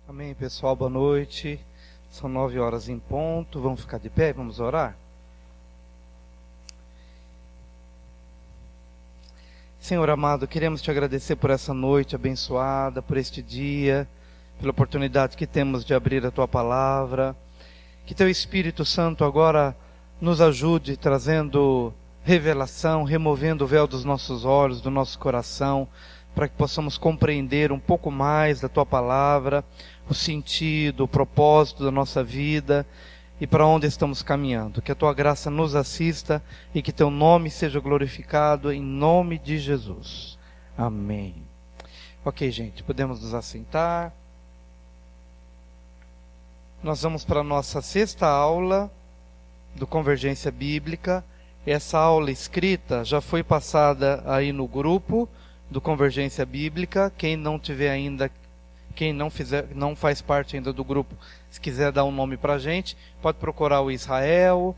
Amém, pessoal, boa noite. São 9h em ponto. Vamos ficar de pé e vamos orar? Senhor amado, queremos te agradecer por essa noite abençoada, por este dia, pela oportunidade que temos de abrir a tua palavra. Que teu Espírito Santo agora nos ajude, trazendo revelação, removendo o véu dos nossos olhos, do nosso coração, para que possamos compreender um pouco mais da tua palavra, o sentido, o propósito da nossa vida e para onde estamos caminhando. Que a tua graça nos assista e que teu nome seja glorificado em nome de Jesus. Amém. Ok, gente, podemos nos assentar. Nós vamos para a nossa 6ª aula do Convergência Bíblica. Essa aula escrita já foi passada aí no grupo do Convergência Bíblica. Quem não tiver ainda, quem não faz parte ainda do grupo, se quiser dar um nome para a gente, pode procurar o Israel,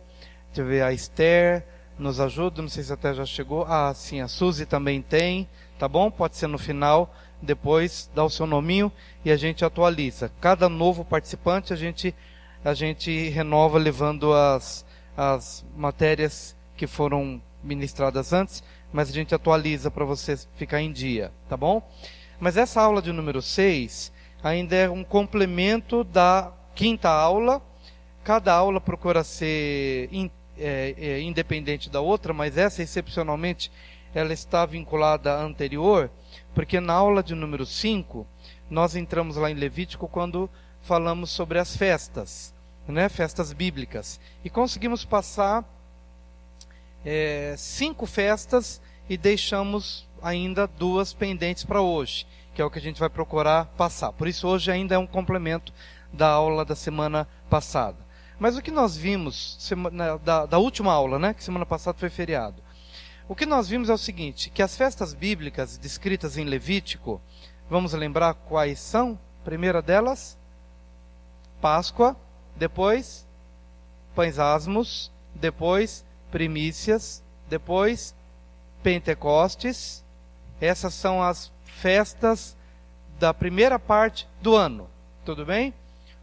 tiver a Esther, nos ajuda, não sei se até já chegou. Ah, sim, a Suzy também tem, tá bom? Pode ser no final, depois dá o seu nominho e a gente atualiza. Cada novo participante a gente renova levando as matérias que foram ministradas antes, mas a gente atualiza para você ficar em dia, tá bom? Mas essa aula de número 6 ainda é um complemento da 5ª aula. Cada aula procura ser independente da outra, mas essa, excepcionalmente, ela está vinculada à anterior, porque na aula de número 5, nós entramos lá em Levítico quando falamos sobre as festas, né? Festas bíblicas. E conseguimos passar 5 festas e deixamos ainda 2 pendentes para hoje, que é o que a gente vai procurar passar. Por isso hoje ainda é um complemento da aula da semana passada. Mas o que nós vimos da última aula, né, que semana passada foi feriado, o que nós vimos é o seguinte, que as festas bíblicas descritas em Levítico, vamos lembrar quais são? Primeira delas, Páscoa, depois Pães Asmos, depois Primícias, depois Pentecostes. Essas são as festas da primeira parte do ano, tudo bem?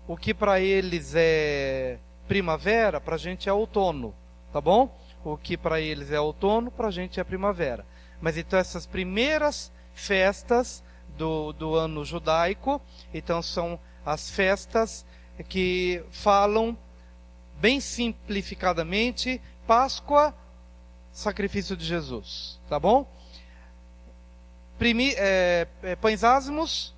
O que para eles é primavera, para a gente é outono, tá bom? O que para eles é outono, para a gente é primavera. Mas então essas primeiras festas do ano judaico, então são as festas que falam, bem simplificadamente, Páscoa, sacrifício de Jesus, tá bom? Pães Asmos,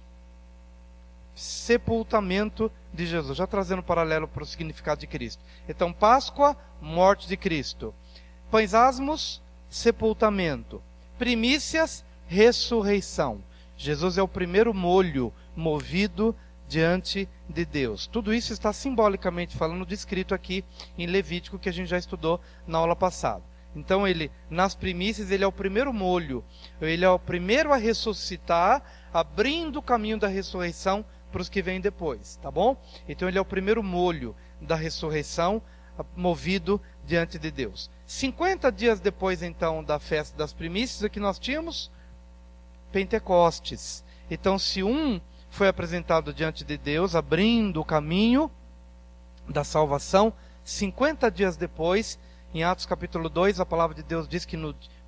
sepultamento de Jesus, já trazendo paralelo para o significado de Cristo. Então, Páscoa, morte de Cristo. Pães Asmos, sepultamento. Primícias, ressurreição. Jesus é o primeiro molho movido diante de Deus. Tudo isso está simbolicamente falando, descrito aqui em Levítico, que a gente já estudou na aula passada. Então nas primícias, ele é o primeiro molho, ele é o primeiro a ressuscitar, abrindo o caminho da ressurreição para os que vêm depois, tá bom? Então ele é o primeiro molho da ressurreição, movido diante de Deus. 50 dias depois, então, da festa das primícias, o que nós tínhamos? Pentecostes. Então, se um foi apresentado diante de Deus, abrindo o caminho da salvação, 50 dias depois, em Atos capítulo 2, a palavra de Deus diz que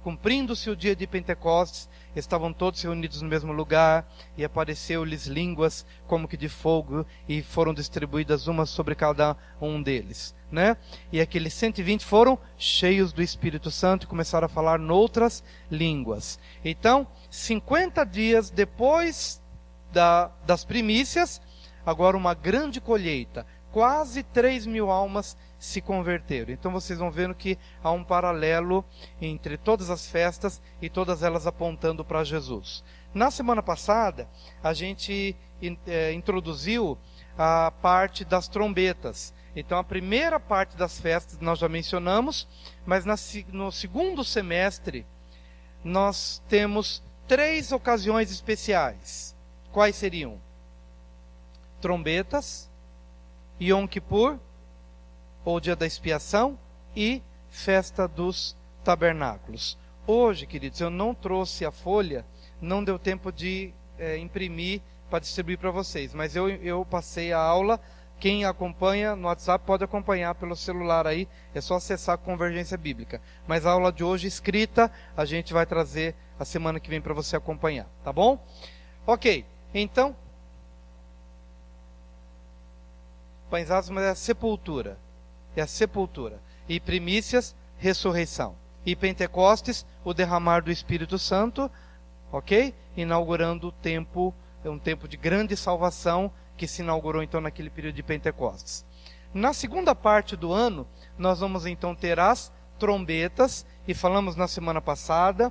cumprindo-se o dia de Pentecostes, estavam todos reunidos no mesmo lugar, e apareceu-lhes línguas como que de fogo, e foram distribuídas umas sobre cada um deles, né? E aqueles 120 foram cheios do Espírito Santo e começaram a falar noutras línguas. Então, 50 dias depois das primícias, agora uma grande colheita, quase 3.000 almas se converteram. Então vocês vão vendo que há um paralelo entre todas as festas e todas elas apontando para Jesus. Na semana passada, a gente introduziu a parte das trombetas. Então a primeira parte das festas nós já mencionamos, mas no segundo semestre nós temos 3 ocasiões especiais. Quais seriam? Trombetas, Yom Kippur, ou dia da expiação, e festa dos tabernáculos. Hoje, queridos, eu não trouxe a folha, não deu tempo de imprimir para distribuir para vocês, mas eu passei a aula. Quem acompanha no WhatsApp pode acompanhar pelo celular aí, é só acessar a Convergência Bíblica. Mas a aula de hoje escrita, a gente vai trazer a semana que vem para você acompanhar, tá bom? Ok, então, pães asmos é a sepultura, e primícias, ressurreição, e Pentecostes, o derramar do Espírito Santo, ok? Inaugurando o tempo, um tempo de grande salvação, que se inaugurou então naquele período de Pentecostes. Na segunda parte do ano, nós vamos então ter as trombetas, e falamos na semana passada,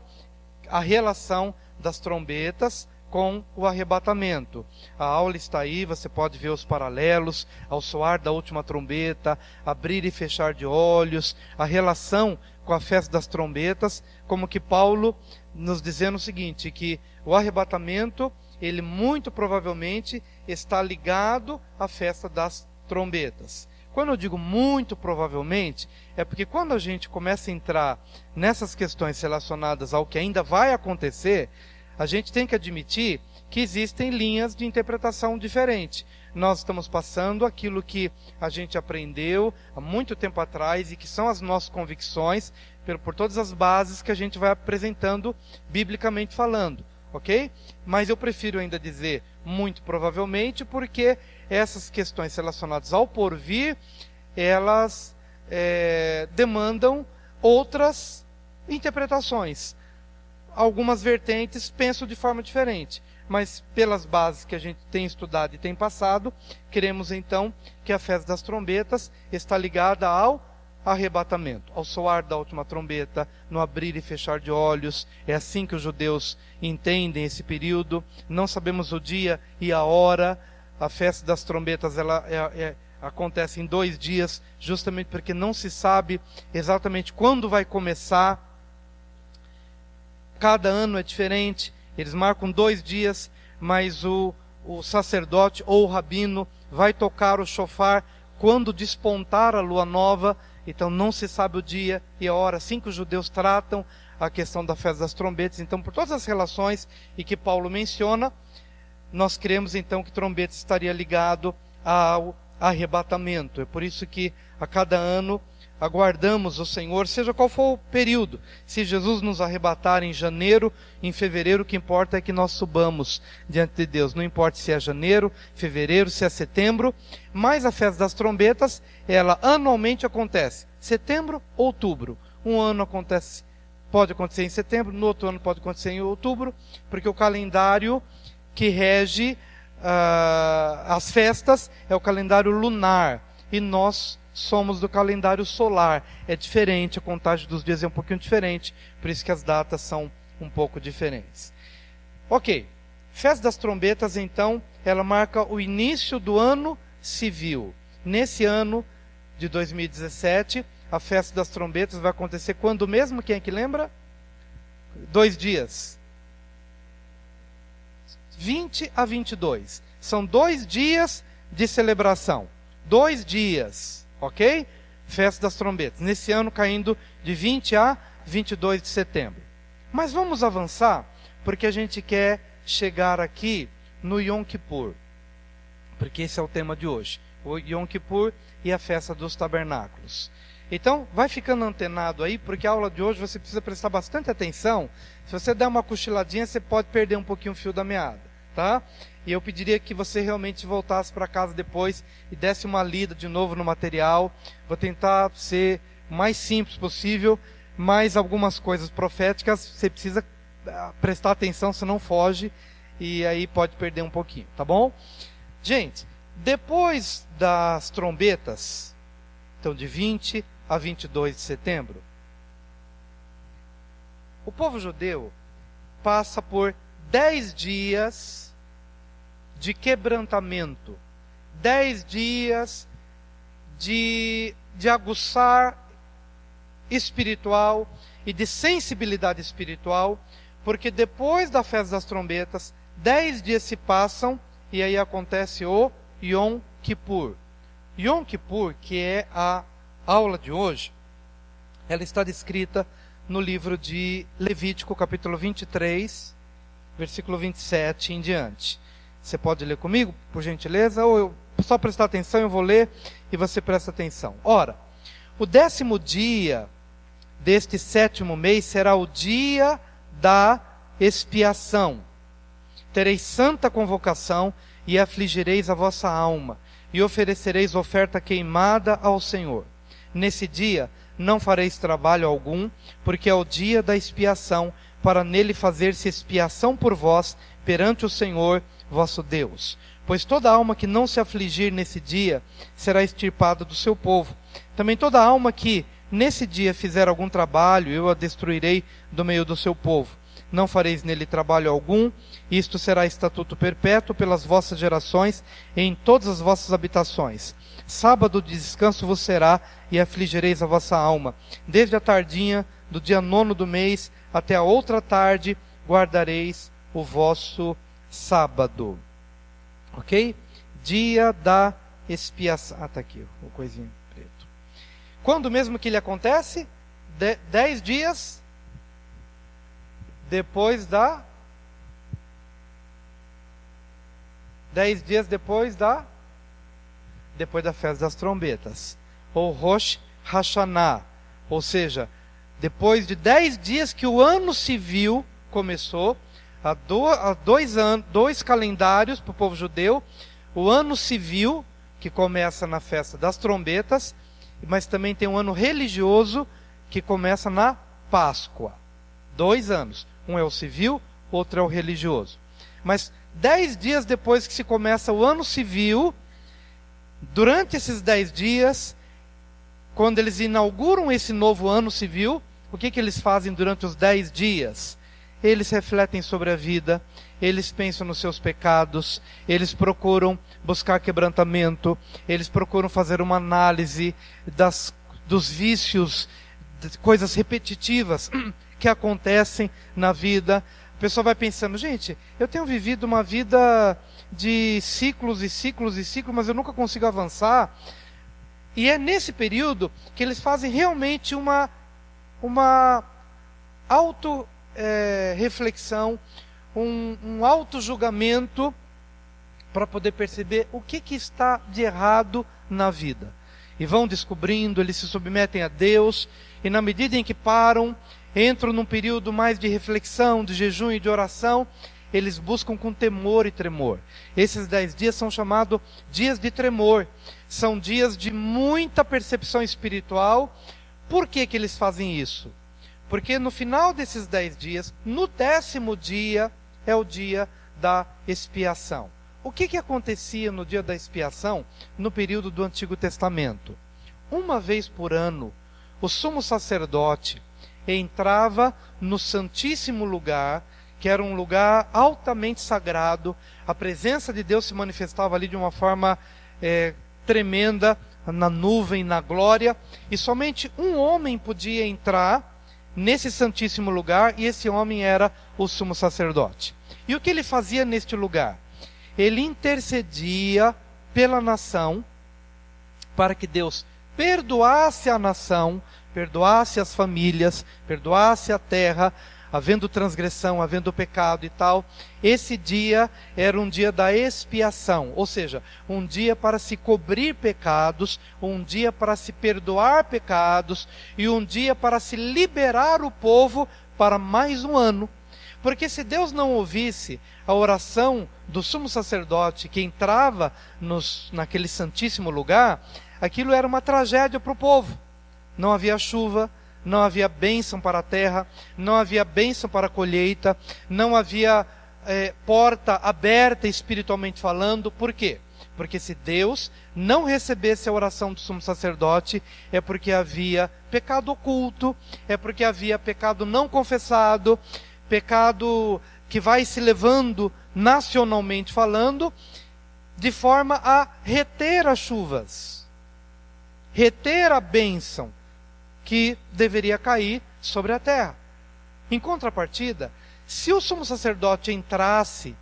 a relação das trombetas com o arrebatamento. A aula está aí, você pode ver os paralelos, ao soar da última trombeta, abrir e fechar de olhos, a relação com a festa das trombetas, como que Paulo nos dizendo o seguinte, que o arrebatamento, ele muito provavelmente está ligado à festa das trombetas. Quando eu digo muito provavelmente, é porque quando a gente começa a entrar nessas questões relacionadas ao que ainda vai acontecer, a gente tem que admitir que existem linhas de interpretação diferentes. Nós estamos passando aquilo que a gente aprendeu há muito tempo atrás e que são as nossas convicções, por todas as bases que a gente vai apresentando biblicamente falando, ok? Mas eu prefiro ainda dizer muito provavelmente, porque essas questões relacionadas ao porvir, elas demandam outras interpretações. Algumas vertentes pensam de forma diferente, mas pelas bases que a gente tem estudado e tem passado, queremos então que a festa das trombetas está ligada ao arrebatamento, ao soar da última trombeta, no abrir e fechar de olhos. É assim que os judeus entendem esse período. Não sabemos o dia e a hora. A festa das trombetas ela acontece em 2 dias, justamente porque não se sabe exatamente quando vai começar. Cada ano é diferente, eles marcam 2 dias, mas o sacerdote ou o rabino vai tocar o shofar quando despontar a lua nova. Então não se sabe o dia e a hora, assim que os judeus tratam a questão da festa das trombetas. Então, por todas as relações e que Paulo menciona, nós cremos então que trombeta estaria ligado ao arrebatamento. É por isso que a cada ano aguardamos o Senhor, seja qual for o período. Se Jesus nos arrebatar em janeiro, em fevereiro, o que importa é que nós subamos diante de Deus. Não importa se é janeiro, fevereiro, se é setembro, mas a festa das trombetas, ela anualmente acontece, setembro, outubro. Um ano pode acontecer em setembro, no outro ano pode acontecer em outubro, porque o calendário que rege as festas é o calendário lunar, e nós somos do calendário solar. É diferente, a contagem dos dias é um pouquinho diferente, por isso que as datas são um pouco diferentes. Ok, festa das trombetas então, ela marca o início do ano civil. Nesse ano de 2017, a festa das trombetas vai acontecer quando mesmo? Quem é que lembra? 2 dias. 20 a 22. São 2 dias de celebração. 2 dias. Ok? Festa das trombetas. Nesse ano caindo de 20 a 22 de setembro. Mas vamos avançar, porque a gente quer chegar aqui no Yom Kippur. Porque esse é o tema de hoje. O Yom Kippur e a festa dos tabernáculos. Então, vai ficando antenado aí, porque a aula de hoje você precisa prestar bastante atenção. Se você der uma cochiladinha, você pode perder um pouquinho o fio da meada, tá? E eu pediria que você realmente voltasse para casa depois e desse uma lida de novo no material. Vou tentar ser o mais simples possível, mas algumas coisas proféticas você precisa prestar atenção, senão foge, e aí pode perder um pouquinho, tá bom? Gente, depois das trombetas, então de 20 a 22 de setembro, o povo judeu passa por 10 dias de quebrantamento, 10 dias de aguçar espiritual e de sensibilidade espiritual, porque depois da festa das trombetas, 10 dias se passam e aí acontece o Yom Kippur. Yom Kippur, que é a aula de hoje, ela está descrita no livro de Levítico, capítulo 23, versículo 27 em diante. Você pode ler comigo, por gentileza? Ou só prestar atenção, eu vou ler e você presta atenção. Ora, o 10º dia deste 7º mês será o dia da expiação. Tereis santa convocação e afligireis a vossa alma, e oferecereis oferta queimada ao Senhor. Nesse dia não fareis trabalho algum, porque é o dia da expiação, para nele fazer-se expiação por vós perante o Senhor vosso Deus. Pois toda alma que não se afligir nesse dia será extirpada do seu povo. Também toda alma que nesse dia fizer algum trabalho, eu a destruirei do meio do seu povo. Não fareis nele trabalho algum, isto será estatuto perpétuo pelas vossas gerações em todas as vossas habitações. Sábado de descanso vos será, e afligireis a vossa alma. Desde a tardinha do dia 9º do mês até a outra tarde guardareis o vosso sábado. Ok? Dia da expiação. Ah, está aqui o coisinho preto. Quando mesmo que ele acontece? 10 dias depois da... 10 dias depois da festa das trombetas, ou Rosh Hashanah, ou seja, depois de 10 dias que o ano civil começou, há 2 calendários para o povo judeu, o ano civil, que começa na festa das trombetas, mas também tem um ano religioso, que começa na Páscoa. 2 anos, um é o civil, outro é o religioso. Mas 10 dias depois que se começa o ano civil, durante esses 10 dias, quando eles inauguram esse novo ano civil, o que eles fazem durante os 10 dias? Eles refletem sobre a vida, eles pensam nos seus pecados, eles procuram buscar quebrantamento, eles procuram fazer uma análise dos vícios, de coisas repetitivas que acontecem na vida. A pessoa vai pensando, gente, eu tenho vivido uma vida de ciclos e ciclos e ciclos, mas eu nunca consigo avançar. E é nesse período que eles fazem realmente uma auto-reflexão, um auto-julgamento, para poder perceber o que está de errado na vida. E vão descobrindo, eles se submetem a Deus, e na medida em que param, entram num período mais de reflexão, de jejum e de oração, eles buscam com temor e tremor. Esses 10 dias são chamados dias de tremor. São dias de muita percepção espiritual. Por que eles fazem isso? Porque no final desses 10 dias, no 10º dia, é o dia da expiação. O que acontecia no dia da expiação no período do Antigo Testamento? Uma vez por ano, o sumo sacerdote entrava no Santíssimo Lugar, que era um lugar altamente sagrado. A presença de Deus se manifestava ali de uma forma tremenda, na nuvem, na glória, e somente um homem podia entrar nesse Santíssimo Lugar, e esse homem era o sumo sacerdote. E o que ele fazia neste lugar? Ele intercedia pela nação, para que Deus perdoasse a nação, perdoasse as famílias, perdoasse a terra, havendo transgressão, havendo pecado e tal. Esse dia era um dia da expiação, ou seja, um dia para se cobrir pecados, um dia para se perdoar pecados, e um dia para se liberar o povo para mais um ano. Porque se Deus não ouvisse a oração do sumo sacerdote que entrava naquele santíssimo lugar, aquilo era uma tragédia para o povo. Não havia chuva, não havia bênção para a terra, não havia bênção para a colheita, não havia porta aberta espiritualmente falando. Por quê? Porque se Deus não recebesse a oração do sumo sacerdote, é porque havia pecado oculto, é porque havia pecado não confessado, pecado que vai se levando nacionalmente falando, de forma a reter as chuvas, reter a bênção que deveria cair sobre a terra. Em contrapartida, se o sumo sacerdote entrasse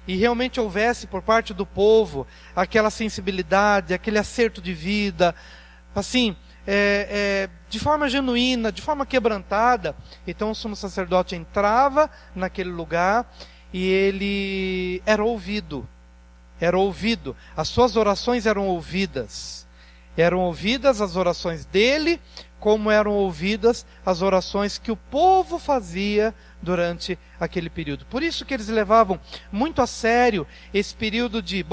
e realmente houvesse por parte do povo aquela sensibilidade, aquele acerto de vida, assim, de forma genuína, de forma quebrantada. Então o sumo sacerdote entrava naquele lugar e ele era ouvido. As suas orações eram ouvidas as orações dele, como eram ouvidas as orações que o povo fazia durante aquele período. Por isso que eles levavam muito a sério esse período de,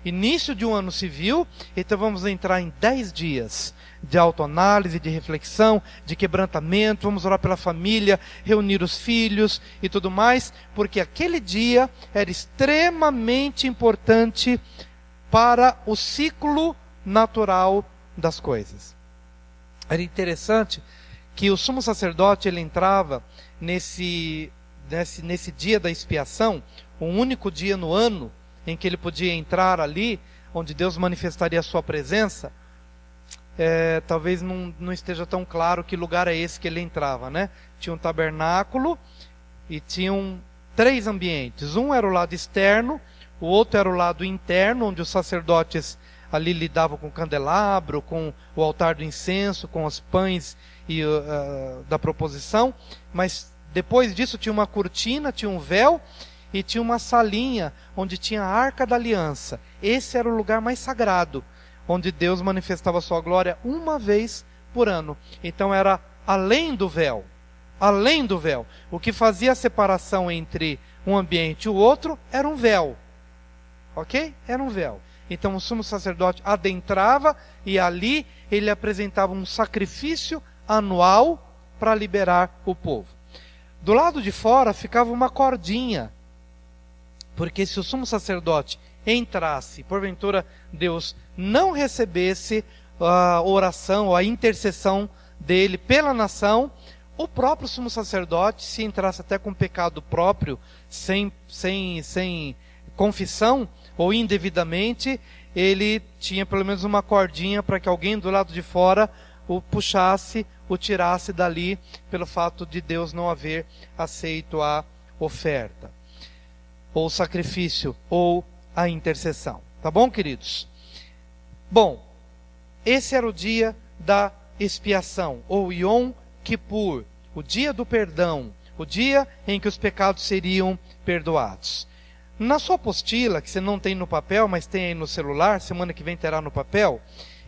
início de um ano civil, então vamos entrar em 10 dias de autoanálise, de reflexão, de quebrantamento, vamos orar pela família, reunir os filhos e tudo mais, porque aquele dia era extremamente importante para o ciclo natural das coisas. Era interessante que o sumo sacerdote, ele entrava nesse dia da expiação, o único dia no ano em que ele podia entrar ali, onde Deus manifestaria a sua presença. Talvez não esteja tão claro que lugar é esse que ele entrava, né? Tinha um tabernáculo e tinham 3 ambientes. Um era o lado externo, o outro era o lado interno, onde os sacerdotes ali lidavam com o candelabro, com o altar do incenso, com os pães da proposição. Mas depois disso tinha uma cortina, tinha um véu e tinha uma salinha onde tinha a Arca da Aliança. Esse era o lugar mais sagrado, onde Deus manifestava a sua glória uma vez por ano. Então era além do véu. O que fazia a separação entre um ambiente e o outro era um véu. Ok? Era um véu. Então o sumo sacerdote adentrava e ali ele apresentava um sacrifício anual para liberar o povo. Do lado de fora ficava uma cordinha, porque se o sumo sacerdote entrasse, porventura Deus não recebesse a oração ou a intercessão dele pela nação, o próprio sumo sacerdote, se entrasse até com pecado próprio, sem confissão ou indevidamente, ele tinha pelo menos uma cordinha para que alguém do lado de fora o puxasse, o tirasse dali, pelo fato de Deus não haver aceito a oferta, ou o sacrifício, ou a intercessão. Tá bom, queridos? Bom, esse era o dia da expiação, ou Yom Kippur, o dia do perdão, o dia em que os pecados seriam perdoados. Na sua apostila, que você não tem no papel, mas tem aí no celular, semana que vem terá no papel,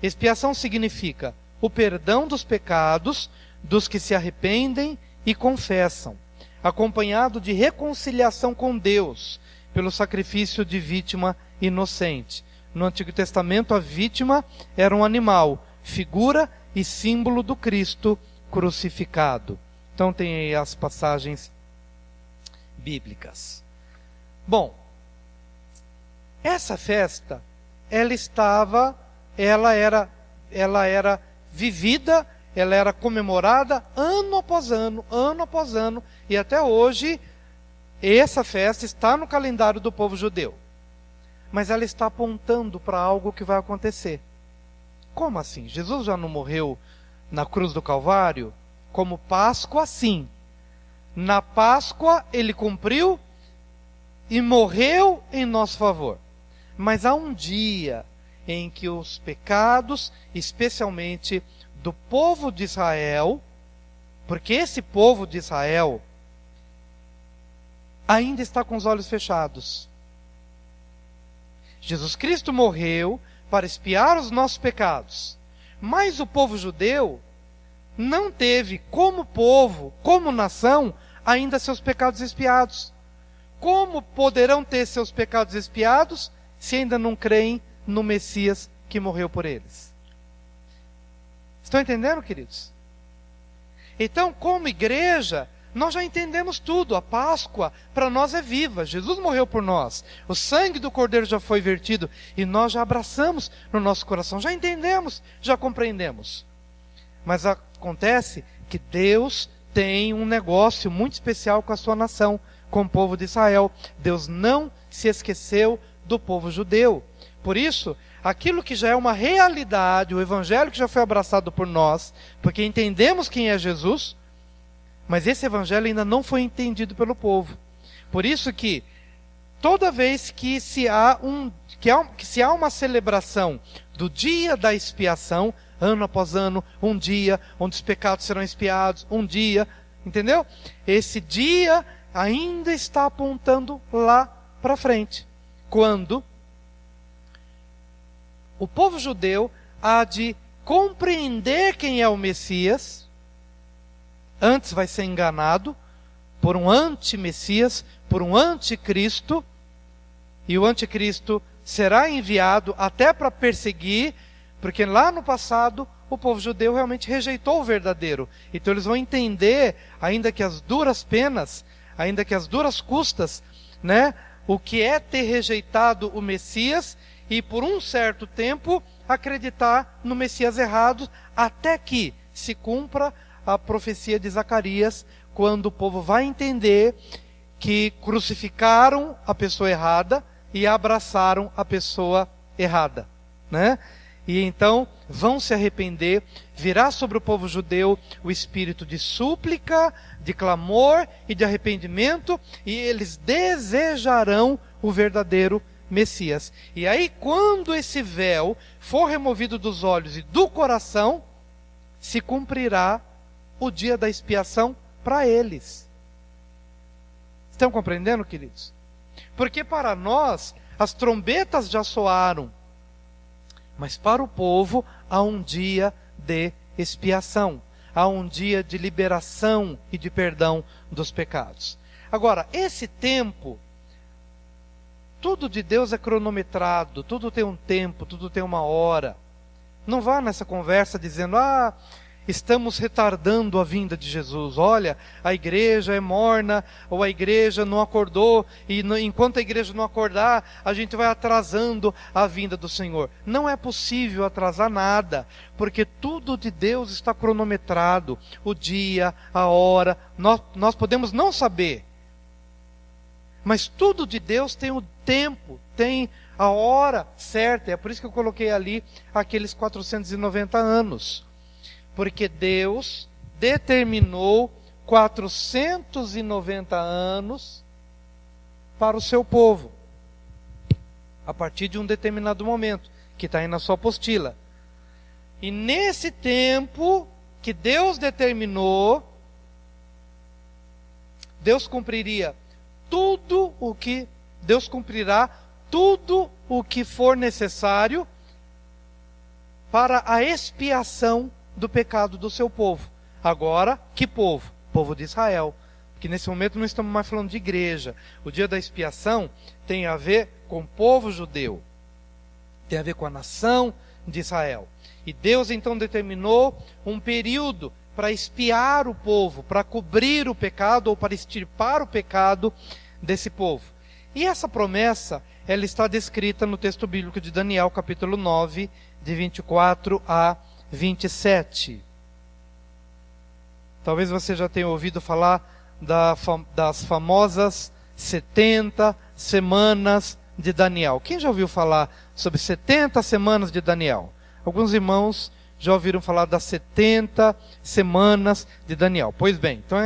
expiação significa o perdão dos pecados dos que se arrependem e confessam, acompanhado de reconciliação com Deus, pelo sacrifício de vítima inocente. No Antigo Testamento, a vítima era um animal, figura e símbolo do Cristo crucificado. Então tem aí as passagens bíblicas. Bom, essa festa, ela era vivida, ela era comemorada ano após ano, e até hoje essa festa está no calendário do povo judeu. Mas ela está apontando para algo que vai acontecer. Como assim? Jesus já não morreu na cruz do Calvário? Como Páscoa, sim. Na Páscoa ele cumpriu e morreu em nosso favor. Mas há um dia em que os pecados, especialmente do povo de Israel, porque esse povo de Israel ainda está com os olhos fechados. Jesus Cristo morreu para expiar os nossos pecados, mas o povo judeu não teve como povo, como nação, ainda seus pecados expiados. Como poderão ter seus pecados expiados se ainda não creem no Messias que morreu por eles? Estão entendendo, queridos? Então, como igreja, nós já entendemos tudo. A Páscoa para nós é viva. Jesus morreu por nós. O sangue do Cordeiro já foi vertido e nós já abraçamos no nosso coração. Já entendemos, já compreendemos. Mas acontece que Deus tem um negócio muito especial com a sua nação, com o povo de Israel. Deus não se esqueceu do povo judeu. Por isso, aquilo que já é uma realidade, o evangelho que já foi abraçado por nós, porque entendemos quem é Jesus, mas esse evangelho ainda não foi entendido pelo povo. Por isso que toda vez que se há uma celebração do dia da expiação, ano após ano, um dia onde os pecados serão expiados, um dia, entendeu? Esse dia ainda está apontando lá para frente, quando o povo judeu há de compreender quem é o Messias. Antes vai ser enganado por um anti-Messias, por um anticristo, e o anticristo será enviado até para perseguir, porque lá no passado o povo judeu realmente rejeitou o verdadeiro. Então eles vão entender, ainda que as duras penas, ainda que as duras custas, né, o que é ter rejeitado o Messias e por um certo tempo acreditar no Messias errado, até que se cumpra a profecia de Zacarias, quando o povo vai entender que crucificaram a pessoa errada e abraçaram a pessoa errada, né? E então vão se arrepender, virá sobre o povo judeu o espírito de súplica, de clamor e de arrependimento, e eles desejarão o verdadeiro Messias. E aí, quando esse véu for removido dos olhos e do coração, se cumprirá o dia da expiação para eles. Estão compreendendo, queridos? Porque para nós, as trombetas já soaram, mas para o povo há um dia de expiação, há um dia de liberação e de perdão dos pecados. Agora, esse tempo, tudo de Deus é cronometrado, tudo tem um tempo, tudo tem uma hora. Não vá nessa conversa dizendo, estamos retardando a vinda de Jesus. Olha, a igreja é morna, ou a igreja não acordou, e enquanto a igreja não acordar, a gente vai atrasando a vinda do Senhor. Não é possível atrasar nada, porque tudo de Deus está cronometrado. O dia, a hora, nós podemos não saber, mas tudo de Deus tem o tempo, tem a hora certa. É por isso que eu coloquei ali aqueles 490 anos. Porque Deus determinou 490 anos para o seu povo, a partir de um determinado momento, que está aí na sua apostila. E nesse tempo que Deus determinou, Deus cumprirá tudo o que for necessário para a expiação do pecado do seu povo. Agora, que povo? Povo de Israel. Porque nesse momento não estamos mais falando de igreja. O dia da expiação tem a ver com o povo judeu. Tem a ver com a nação de Israel. E Deus então determinou um período para expiar o povo, para cobrir o pecado ou para extirpar o pecado desse povo. E essa promessa, ela está descrita no texto bíblico de Daniel, capítulo 9, de 24 a 27. Talvez você já tenha ouvido falar das famosas 70 semanas de Daniel. Quem já ouviu falar sobre 70 semanas de Daniel? Alguns irmãos já ouviram falar das 70 semanas de Daniel. Pois bem, então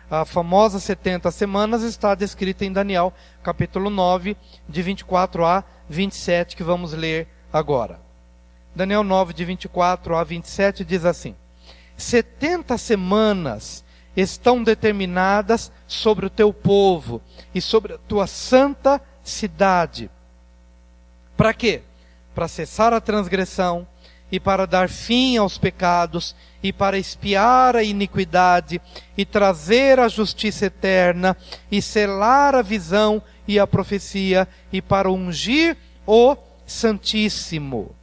a famosa 70 semanas está descrita em Daniel, capítulo 9, de 24 a 27, que vamos ler agora. Daniel 9, de 24 a 27, diz assim: 70 semanas estão determinadas sobre o teu povo e sobre a tua santa cidade. Para quê? Para cessar a transgressão, e para dar fim aos pecados, e para expiar a iniquidade, e trazer a justiça eterna, e selar a visão e a profecia, e para ungir o Santíssimo.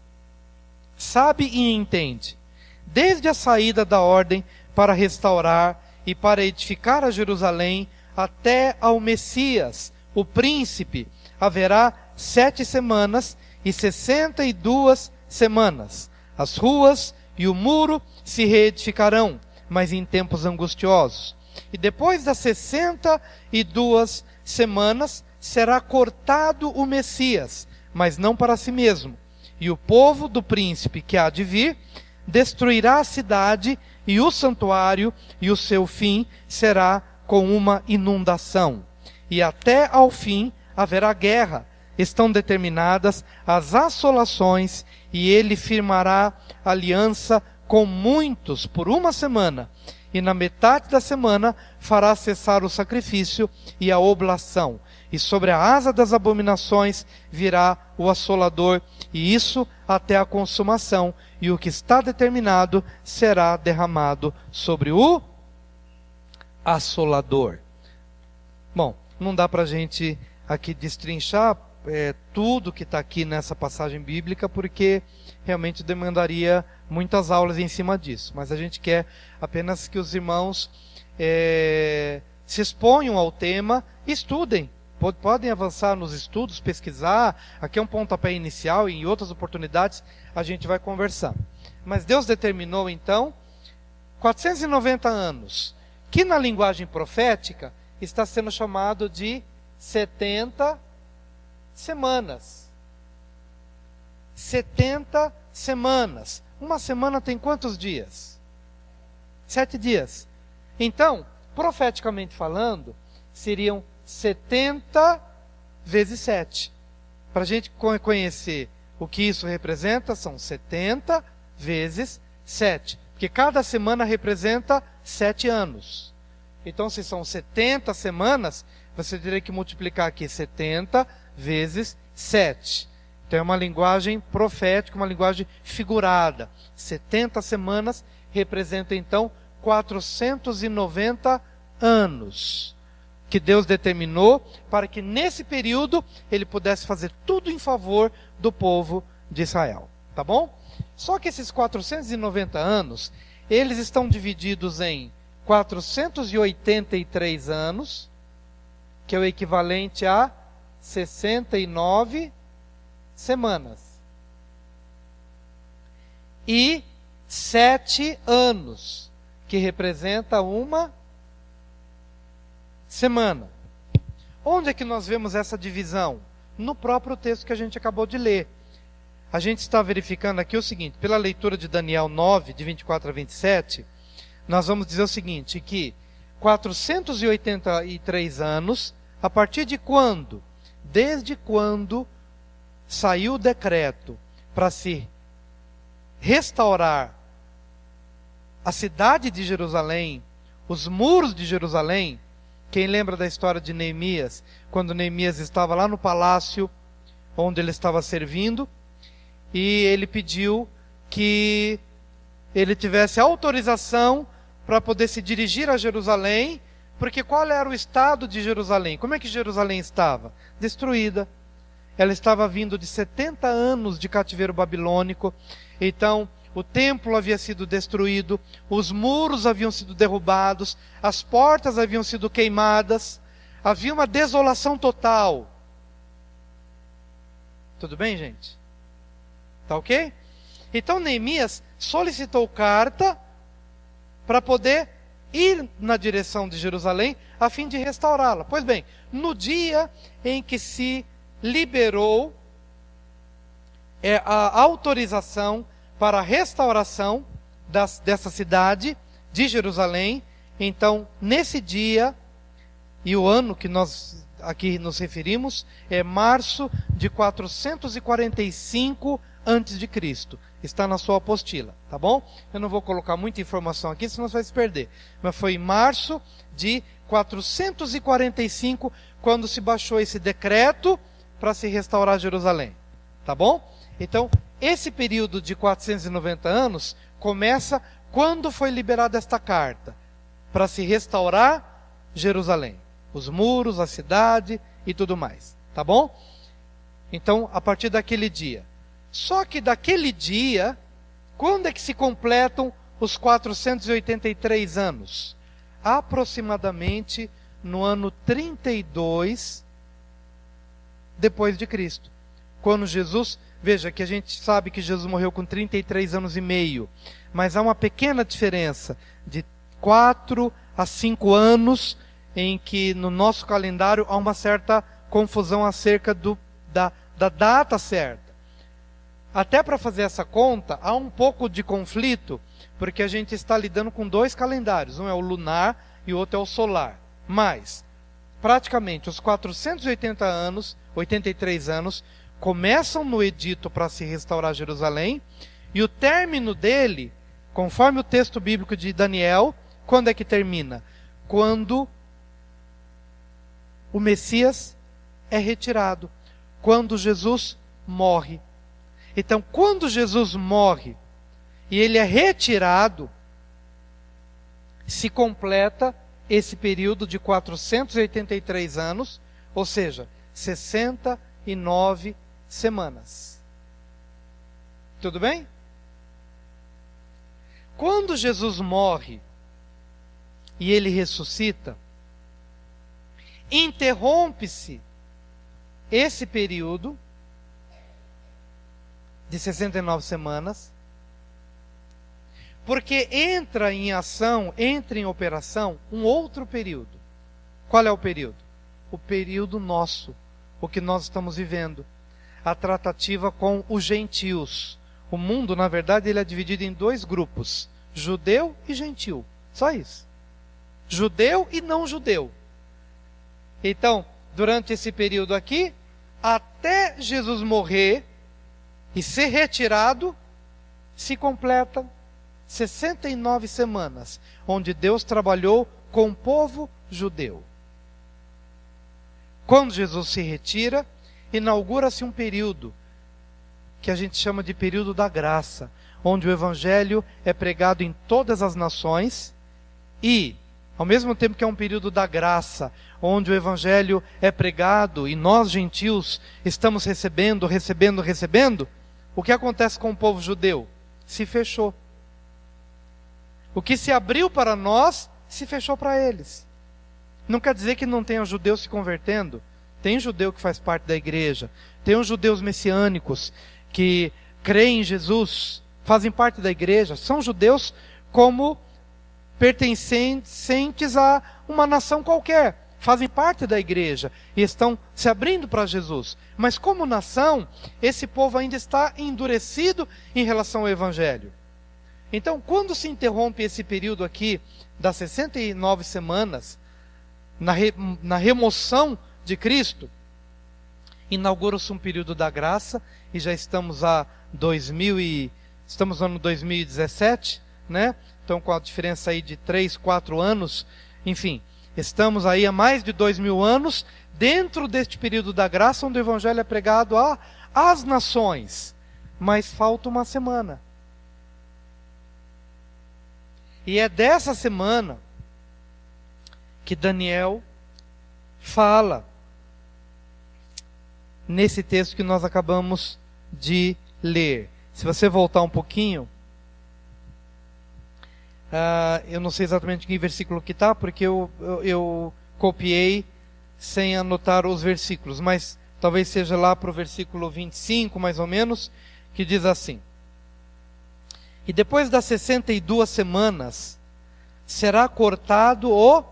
Sabe e entende, desde a saída da ordem para restaurar e para edificar a Jerusalém, até ao Messias, o príncipe, haverá 7 semanas e 62 semanas. As ruas e o muro se reedificarão, mas em tempos angustiosos. E depois das 62 semanas, será cortado o Messias, mas não para si mesmo. E o povo do príncipe que há de vir destruirá a cidade e o santuário, e o seu fim será com uma inundação. E até ao fim haverá guerra. Estão determinadas as assolações e ele firmará aliança com muitos por uma semana, e na metade da semana fará cessar o sacrifício e a oblação, e sobre a asa das abominações virá o assolador, e isso até a consumação, e o que está determinado será derramado sobre o assolador. Bom, não dá para a gente aqui destrinchar tudo que está aqui nessa passagem bíblica, porque realmente demandaria muitas aulas em cima disso. Mas a gente quer apenas que os irmãos se exponham ao tema, estudem. Podem avançar nos estudos, pesquisar. Aqui é um pontapé inicial e em outras oportunidades a gente vai conversar. Mas Deus determinou então 490 anos, que na linguagem profética está sendo chamado de 70 semanas. 70 semanas. Uma semana tem quantos dias? 7 dias. Então, profeticamente falando, seriam 70 vezes 7. Para a gente conhecer o que isso representa, são 70 vezes 7. Porque cada semana representa 7 anos. Então, se são 70 semanas, você teria que multiplicar aqui 70 vezes 7. Então, é uma linguagem profética, uma linguagem figurada. 70 semanas representa, então, 490 anos. Que Deus determinou para que nesse período Ele pudesse fazer tudo em favor do povo de Israel. Tá bom? Só que esses 490 anos, eles estão divididos em 483 anos, que é o equivalente a 69 semanas. E 7 anos, que representa uma semana. Onde é que nós vemos essa divisão? No próprio texto que a gente acabou de ler. A gente está verificando aqui o seguinte, pela leitura de Daniel 9, de 24 a 27, nós vamos dizer o seguinte, que 483 anos, a partir de quando? Desde quando saiu o decreto para se restaurar a cidade de Jerusalém, os muros de Jerusalém. Quem lembra da história de Neemias, quando Neemias estava lá no palácio onde ele estava servindo, e ele pediu que ele tivesse autorização para poder se dirigir a Jerusalém, porque qual era o estado de Jerusalém? Como é que Jerusalém estava? Destruída. Ela estava vindo de 70 anos de cativeiro babilônico, então o templo havia sido destruído, os muros haviam sido derrubados, as portas haviam sido queimadas, havia uma desolação total. Tudo bem, gente? Tá ok? Então Neemias solicitou carta para poder ir na direção de Jerusalém a fim de restaurá-la. Pois bem, no dia em que se liberou a autorização para a restauração dessa cidade de Jerusalém, então nesse dia, e o ano que nós aqui nos referimos, é março de 445 a.C., está na sua apostila, tá bom? Eu não vou colocar muita informação aqui, senão você vai se perder, mas foi em março de 445, quando se baixou esse decreto para se restaurar Jerusalém, tá bom? Então, esse período de 490 anos começa quando foi liberada esta carta para se restaurar Jerusalém. Os muros, a cidade e tudo mais. Tá bom? Então, a partir daquele dia. Só que daquele dia, quando é que se completam os 483 anos? Aproximadamente no ano 32 depois de Cristo. Quando Jesus... Veja que a gente sabe que Jesus morreu com 33 anos e meio, mas há uma pequena diferença de 4 a 5 anos em que no nosso calendário há uma certa confusão acerca da data certa. Até para fazer essa conta, há um pouco de conflito, porque a gente está lidando com 2 calendários, um é o lunar e o outro é o solar. Mas, praticamente, os 483 anos começam no edito para se restaurar Jerusalém, e o término dele, conforme o texto bíblico de Daniel, quando é que termina? Quando o Messias é retirado, quando Jesus morre. Então, quando Jesus morre e ele é retirado, se completa esse período de 483 anos, ou seja, 69 semanas. Tudo bem? Quando Jesus morre e ele ressuscita, interrompe-se esse período de 69 semanas, porque entra em ação, entra em operação um outro período. Qual é o período? O período nosso, o que nós estamos vivendo. A tratativa com os gentios. O mundo, na verdade, ele é dividido em dois grupos: judeu e gentil. Só isso. Judeu e não judeu. Então, durante esse período aqui, até Jesus morrer e ser retirado, se completam 69 semanas, onde Deus trabalhou com o povo judeu. Quando Jesus se retira, inaugura-se um período que a gente chama de período da graça, onde o evangelho é pregado em todas as nações e, ao mesmo tempo que é um período da graça, onde o evangelho é pregado e nós gentios estamos recebendo, o que acontece com o povo judeu? Se fechou. O que se abriu para nós, se fechou para eles. Não quer dizer que não tenha judeus se convertendo. Tem judeu que faz parte da igreja. Tem os judeus messiânicos que creem em Jesus, fazem parte da igreja. São judeus como pertencentes a uma nação qualquer. Fazem parte da igreja e estão se abrindo para Jesus. Mas como nação, esse povo ainda está endurecido em relação ao evangelho. Então, quando se interrompe esse período aqui, das 69 semanas, na remoção de Cristo, inaugura-se um período da graça, e já estamos estamos no ano 2017, né? Então, com a diferença aí de 3, 4 anos, enfim, estamos aí há mais de 2000 anos, dentro deste período da graça, onde o evangelho é pregado às nações. Mas falta uma semana. E é dessa semana que Daniel fala nesse texto que nós acabamos de ler. Se você voltar um pouquinho, eu não sei exatamente em que versículo que está, porque eu copiei sem anotar os versículos, mas talvez seja lá para o versículo 25, mais ou menos, que diz assim: e depois das 62 semanas, será cortado o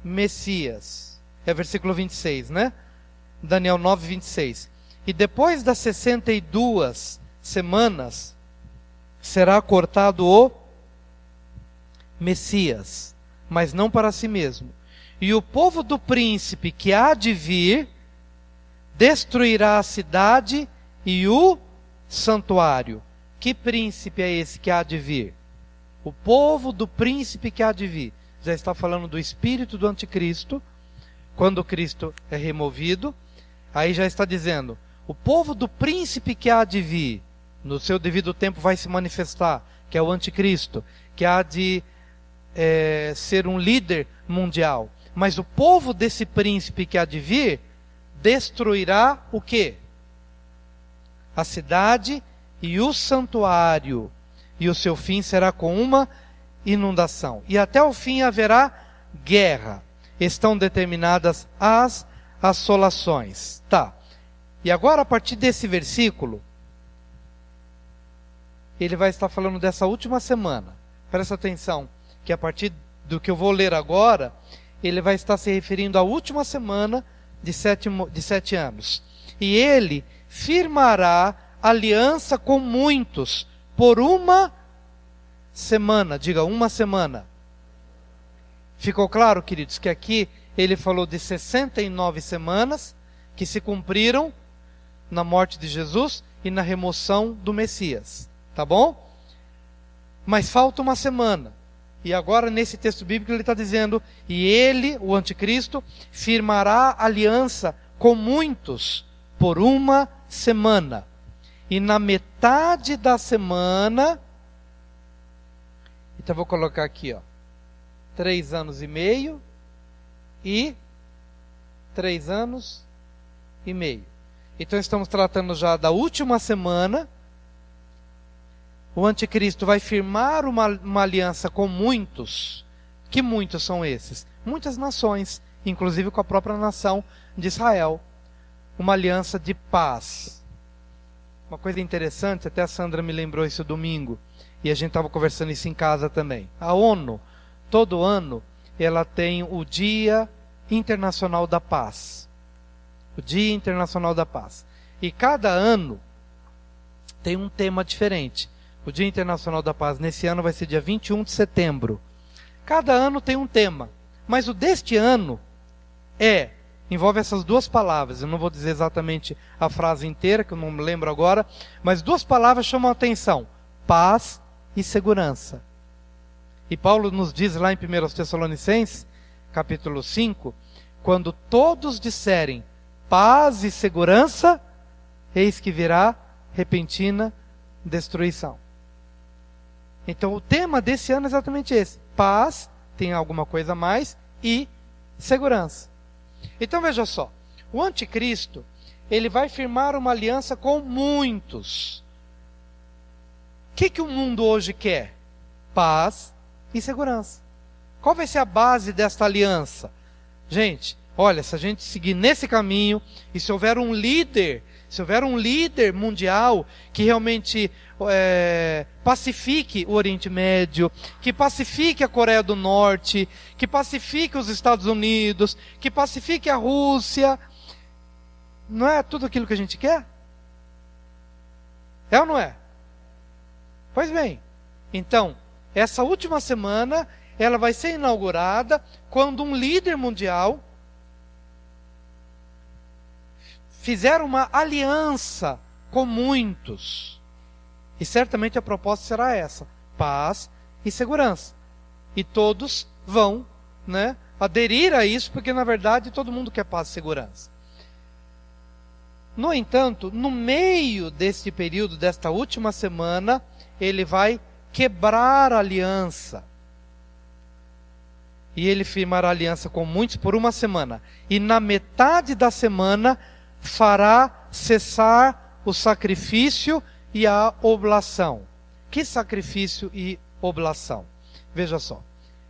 Messias. É versículo 26, né? Daniel 9, 26. E depois das 62 semanas, será cortado o Messias, mas não para si mesmo. E o povo do príncipe que há de vir, destruirá a cidade e o santuário. Que príncipe é esse que há de vir? O povo do príncipe que há de vir. Já está falando do espírito do anticristo. Quando Cristo é removido, aí já está dizendo, o povo do príncipe que há de vir, no seu devido tempo vai se manifestar, que é o anticristo, que há de ser um líder mundial. Mas o povo desse príncipe que há de vir, destruirá o quê? A cidade e o santuário, e o seu fim será com uma inundação. E até o fim haverá guerra. Estão determinadas as assolações. Tá. E agora, a partir desse versículo, ele vai estar falando dessa última semana. Presta atenção, que a partir do que eu vou ler agora, ele vai estar se referindo à última semana de 7 anos. E ele firmará aliança com muitos por uma semana. Diga, uma semana. Ficou claro, queridos, que aqui ele falou de 69 semanas que se cumpriram na morte de Jesus e na remoção do Messias. Tá bom? Mas falta uma semana. E agora nesse texto bíblico ele está dizendo, e ele, o anticristo, firmará aliança com muitos por uma semana. E na metade da semana, então vou colocar aqui, 3 anos e meio e 3 anos e meio. Então estamos tratando já da última semana. O anticristo vai firmar uma aliança com muitos. Que muitos são esses? Muitas nações, inclusive com a própria nação de Israel. Uma aliança de paz. Uma coisa interessante, até a Sandra me lembrou isso domingo, e a gente estava conversando isso em casa também. A ONU, todo ano, ela tem o Dia Internacional da Paz. O Dia Internacional da Paz. E cada ano tem um tema diferente. O Dia Internacional da Paz nesse ano vai ser dia 21 de setembro. Cada ano tem um tema. Mas o deste ano envolve essas duas palavras. Eu não vou dizer exatamente a frase inteira, que eu não me lembro agora. Mas 2 palavras chamam a atenção. Paz e segurança. E Paulo nos diz lá em 1 Tessalonicenses, capítulo 5, quando todos disserem paz e segurança, eis que virá repentina destruição. Então o tema desse ano é exatamente esse. Paz, tem alguma coisa a mais, e segurança. Então veja só, o anticristo, ele vai firmar uma aliança com muitos. O que o mundo hoje quer? Paz e segurança. Qual vai ser a base desta aliança? Gente, olha, se a gente seguir nesse caminho, e se houver um líder mundial que realmente pacifique o Oriente Médio, que pacifique a Coreia do Norte, que pacifique os Estados Unidos, que pacifique a Rússia, não é tudo aquilo que a gente quer? É ou não é? Pois bem, então, essa última semana, ela vai ser inaugurada quando um líder mundial fizer uma aliança com muitos. E certamente a proposta será essa: paz e segurança. E todos vão, aderir a isso, porque na verdade todo mundo quer paz e segurança. No entanto, no meio deste período, desta última semana, ele vai quebrar a aliança. E ele firmará aliança com muitos por uma semana. E na metade da semana, fará cessar o sacrifício e a oblação. Que sacrifício e oblação? Veja só,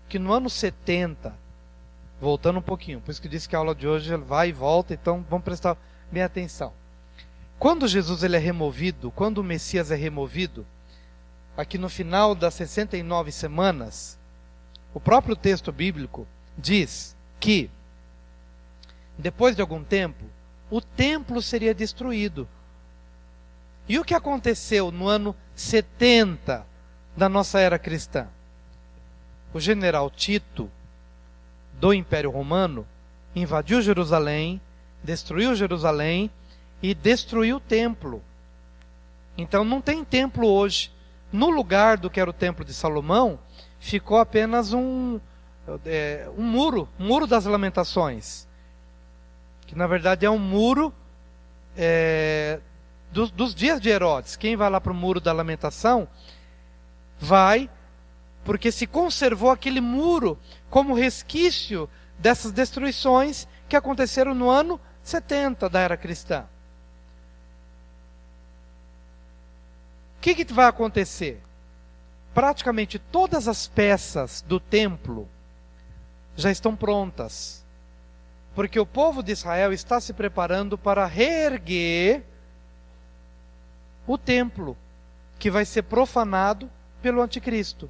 que no ano 70, voltando um pouquinho, por isso que disse que a aula de hoje vai e volta, então vamos prestar bem atenção. Quando Jesus ele é removido, quando o Messias é removido, aqui no final das 69 semanas, o próprio texto bíblico diz que, depois de algum tempo, o templo seria destruído. E o que aconteceu no ano 70 da nossa era cristã? O general Tito, do Império Romano, invadiu Jerusalém, destruiu Jerusalém e destruiu o templo. Então não tem templo hoje. No lugar do que era o templo de Salomão, ficou apenas um muro das lamentações. Que na verdade é um muro dos dias de Herodes. Quem vai lá para o muro da lamentação, vai, porque se conservou aquele muro como resquício dessas destruições que aconteceram no ano 70 da era cristã. O que vai acontecer? Praticamente todas as peças do templo já estão prontas. Porque o povo de Israel está se preparando para reerguer o templo, que vai ser profanado pelo anticristo.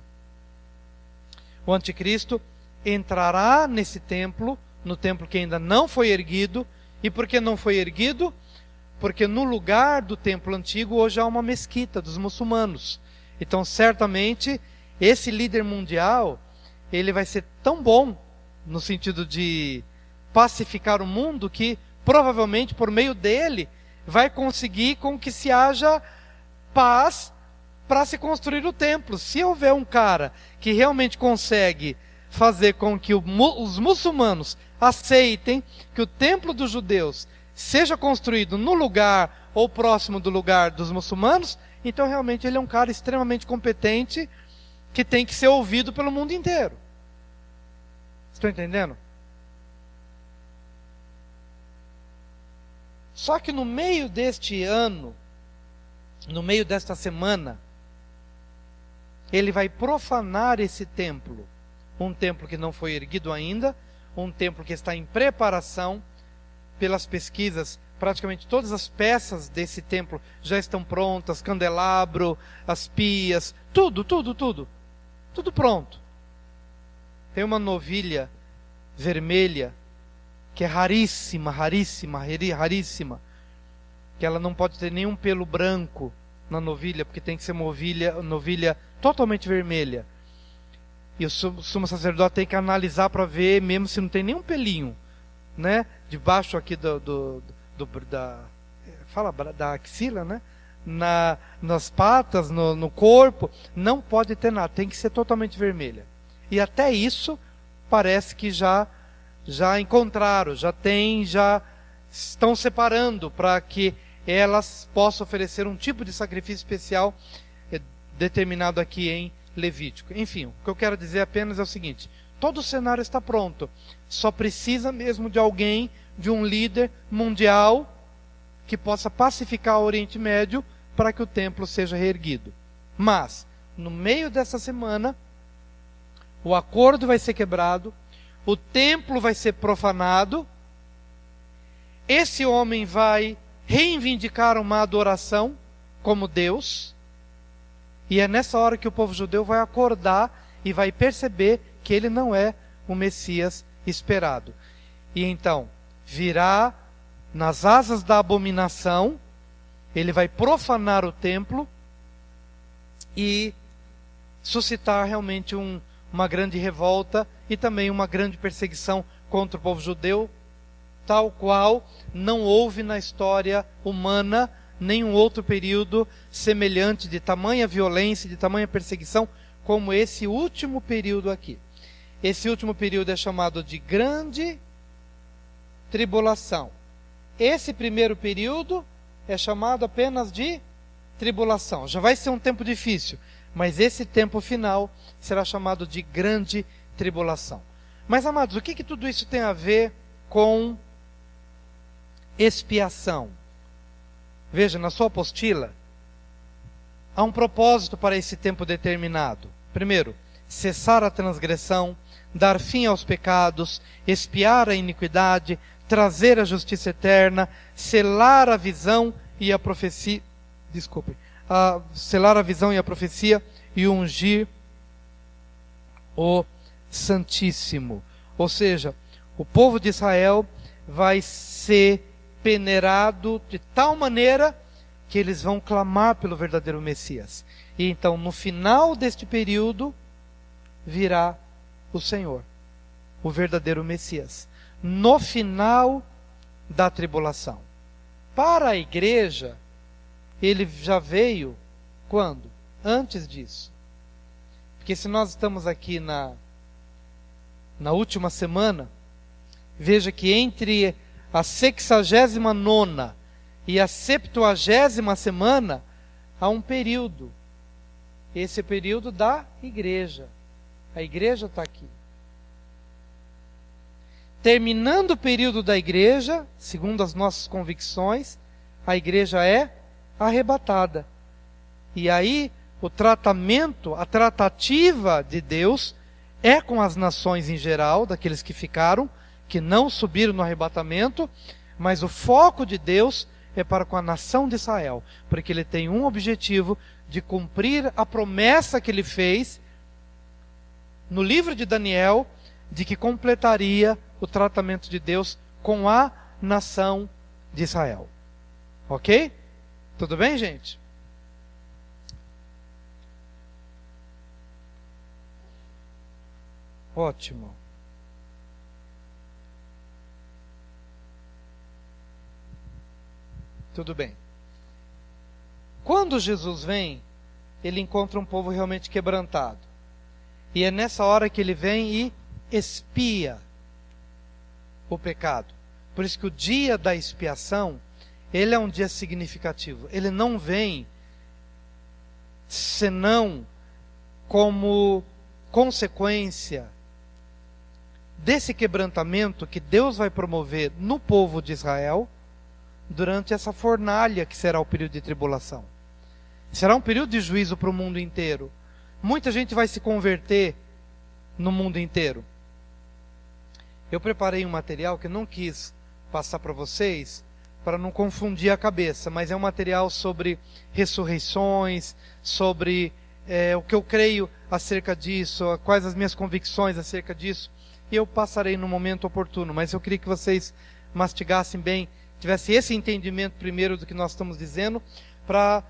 O anticristo entrará nesse templo, no templo que ainda não foi erguido. E por que não foi erguido? Porque no lugar do templo antigo hoje há uma mesquita dos muçulmanos. Então certamente esse líder mundial, ele vai ser tão bom no sentido de pacificar o mundo, que provavelmente por meio dele vai conseguir com que se haja paz para se construir o templo. Se houver um cara que realmente consegue fazer com que os muçulmanos aceitem que o templo dos judeus seja construído no lugar ou próximo do lugar dos muçulmanos, então realmente ele é um cara extremamente competente que tem que ser ouvido pelo mundo inteiro. Estão entendendo? Só que no meio deste ano, no meio desta semana, ele vai profanar esse templo. Um templo que não foi erguido ainda, um templo que está em preparação. Pelas pesquisas, praticamente todas as peças desse templo já estão prontas, candelabro, as pias, tudo pronto. Tem uma novilha vermelha, que é raríssima, que ela não pode ter nenhum pelo branco na novilha, porque tem que ser novilha totalmente vermelha. E o sumo sacerdote tem que analisar para ver mesmo se não tem nenhum pelinho, né? Debaixo aqui da axila, né? Nas patas, no corpo, não pode ter nada, tem que ser totalmente vermelha. E até isso parece que já encontraram, já estão separando para que elas possam oferecer um tipo de sacrifício especial determinado aqui em Levítico. Enfim, o que eu quero dizer apenas é o seguinte: todo o cenário está pronto, só precisa mesmo de alguém, de um líder mundial que possa pacificar o Oriente Médio para que o templo seja reerguido. Mas, no meio dessa semana, o acordo vai ser quebrado, o templo vai ser profanado, esse homem vai reivindicar uma adoração como Deus, e é nessa hora que o povo judeu vai acordar e vai perceber que ele não é o Messias esperado. E então, virá nas asas da abominação, ele vai profanar o templo e suscitar realmente uma grande revolta e também uma grande perseguição contra o povo judeu, tal qual não houve na história humana nenhum outro período semelhante de tamanha violência, de tamanha perseguição, como esse último período aqui. Esse último período é chamado de Grande Tribulação. Esse primeiro período é chamado apenas de tribulação. Já vai ser um tempo difícil, mas esse tempo final será chamado de Grande Tribulação. Mas, amados, o que tudo isso tem a ver com expiação? Veja, na sua apostila, há um propósito para esse tempo determinado. Primeiro, cessar a transgressão, dar fim aos pecados, expiar a iniquidade, trazer a justiça eterna, selar a visão e a profecia, selar a visão e a profecia e ungir o Santíssimo. Ou seja, o povo de Israel vai ser peneirado de tal maneira que eles vão clamar pelo verdadeiro Messias. E então, no final deste período, virá o Senhor, o verdadeiro Messias. No final da tribulação. Para a igreja, ele já veio quando? Antes disso. Porque se nós estamos aqui na última semana, veja que entre a 69ª e a 70ª semana, há um período. Esse é o período da igreja. A igreja está aqui. Terminando o período da igreja, segundo as nossas convicções, a igreja é arrebatada. E aí, o tratamento, a tratativa de Deus é com as nações em geral, daqueles que ficaram, que não subiram no arrebatamento, mas o foco de Deus é para com a nação de Israel, porque ele tem um objetivo de cumprir a promessa que ele fez no livro de Daniel, de que completaria o tratamento de Deus com a nação de Israel. Ok? Tudo bem, gente? Ótimo. Tudo bem. Quando Jesus vem, ele encontra um povo realmente quebrantado. E é nessa hora que ele vem e expia o pecado. Por isso que o dia da expiação, ele é um dia significativo. Ele não vem senão como consequência desse quebrantamento que Deus vai promover no povo de Israel durante essa fornalha que será o período de tribulação. Será um período de juízo para o mundo inteiro. Muita gente vai se converter no mundo inteiro. Eu preparei um material que eu não quis passar para vocês, para não confundir a cabeça, mas é um material sobre ressurreições, sobre o que eu creio acerca disso, quais as minhas convicções acerca disso, e eu passarei no momento oportuno, mas eu queria que vocês mastigassem bem, tivessem esse entendimento primeiro do que nós estamos dizendo, para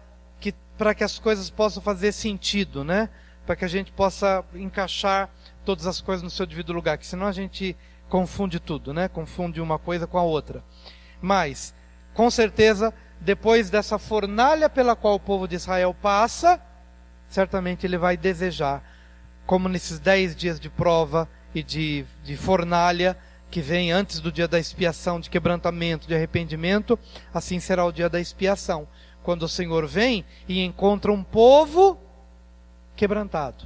que as coisas possam fazer sentido, né? Para que a gente possa encaixar todas as coisas no seu devido lugar, que senão a gente confunde tudo, né? Confunde uma coisa com a outra. Mas, com certeza, depois dessa fornalha pela qual o povo de Israel passa, certamente ele vai desejar, como nesses 10 dias de prova e de fornalha, que vem antes do dia da expiação, de quebrantamento, de arrependimento, assim será o dia da expiação, quando o Senhor vem e encontra um povo quebrantado,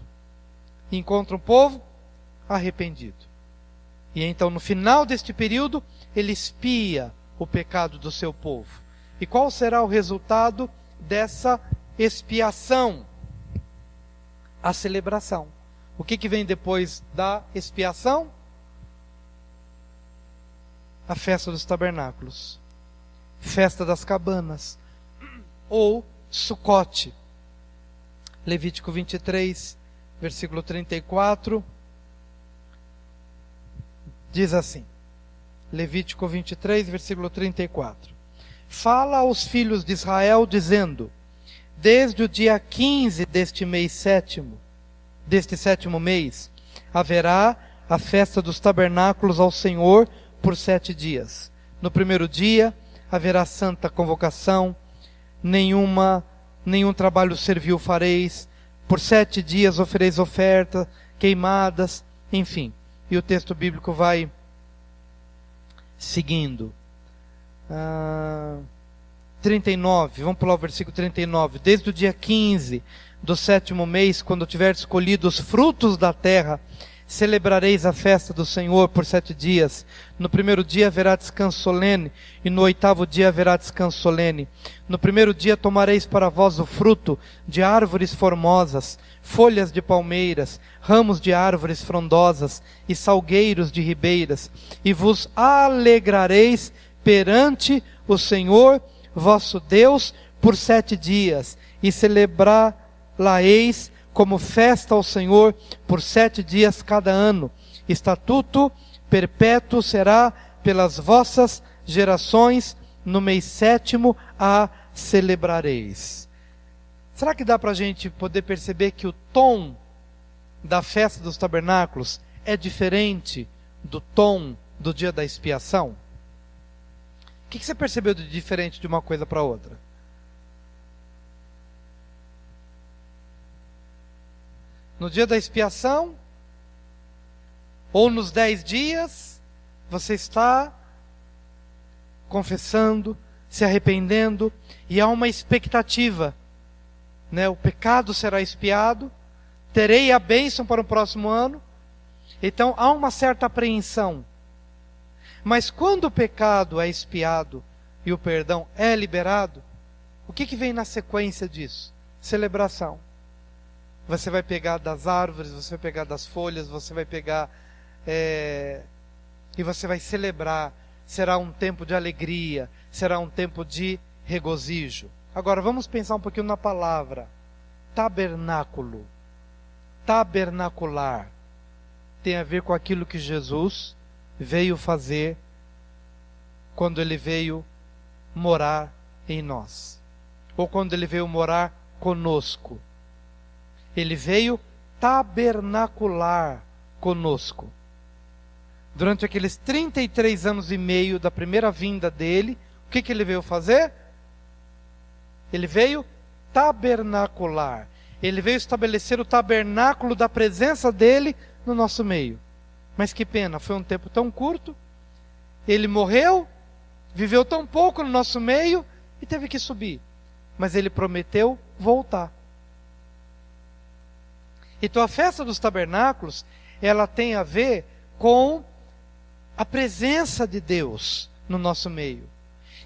encontra um povo arrependido. E então, no final deste período, ele expia o pecado do seu povo. E qual será o resultado dessa expiação? A celebração. O que vem depois da expiação? A festa dos tabernáculos, festa das cabanas, ou Sucote. Levítico 23, versículo 34, diz assim, Levítico 23, versículo 34. Fala aos filhos de Israel, dizendo, desde o dia 15 deste mês sétimo, deste sétimo mês, haverá a festa dos tabernáculos ao Senhor por 7 dias. No primeiro dia haverá santa convocação, nenhum trabalho servil fareis, por 7 dias ofereis oferta, queimadas, enfim. E o texto bíblico vai seguindo. 39, vamos pular o versículo 39. Desde o dia 15 do sétimo mês, quando tiverdes colhido os frutos da terra, celebrareis a festa do Senhor por 7 dias. No primeiro dia haverá descanso solene, e no 8º dia haverá descanso solene. No primeiro dia tomareis para vós o fruto de árvores formosas, folhas de palmeiras, ramos de árvores frondosas e salgueiros de ribeiras, e vos alegrareis perante o Senhor vosso Deus por 7 dias, e celebrá-la-eis como festa ao Senhor por 7 dias cada ano. Estatuto perpétuo será pelas vossas gerações, no mês sétimo a celebrareis. Será que dá para a gente poder perceber que o tom da festa dos tabernáculos é diferente do tom do dia da expiação? O que você percebeu de diferente de uma coisa para outra? No dia da expiação, ou nos 10 dias, você está confessando, se arrependendo, e há uma expectativa, né? O pecado será expiado, terei a bênção para o próximo ano, então há uma certa apreensão. Mas quando o pecado é expiado e o perdão é liberado, o que vem na sequência disso? Celebração. Você vai pegar das árvores, você vai pegar das folhas, você vai pegar e você vai celebrar. Será um tempo de alegria, será um tempo de regozijo. Agora vamos pensar um pouquinho na palavra tabernáculo. Tabernacular tem a ver com aquilo que Jesus veio fazer quando ele veio morar em nós, ou quando ele veio morar conosco. Ele veio tabernacular conosco. Durante aqueles 33 anos e meio da primeira vinda dele, o que ele veio fazer? Ele veio tabernacular. Ele veio estabelecer o tabernáculo da presença dele no nosso meio. Mas que pena, foi um tempo tão curto. Ele morreu, viveu tão pouco no nosso meio e teve que subir. Mas ele prometeu voltar. Então a festa dos tabernáculos, ela tem a ver com a presença de Deus no nosso meio.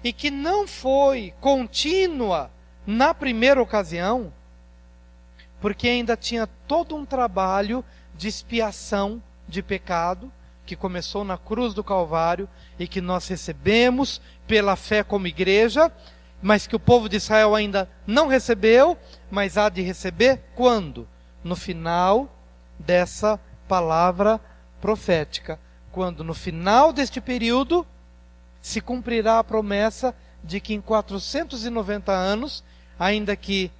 E que não foi contínua na primeira ocasião, porque ainda tinha todo um trabalho de expiação de pecado, que começou na cruz do Calvário, e que nós recebemos pela fé como igreja, mas que o povo de Israel ainda não recebeu, mas há de receber quando? No final dessa palavra profética. Quando no final deste período se cumprirá a promessa de que em 490 anos, ainda que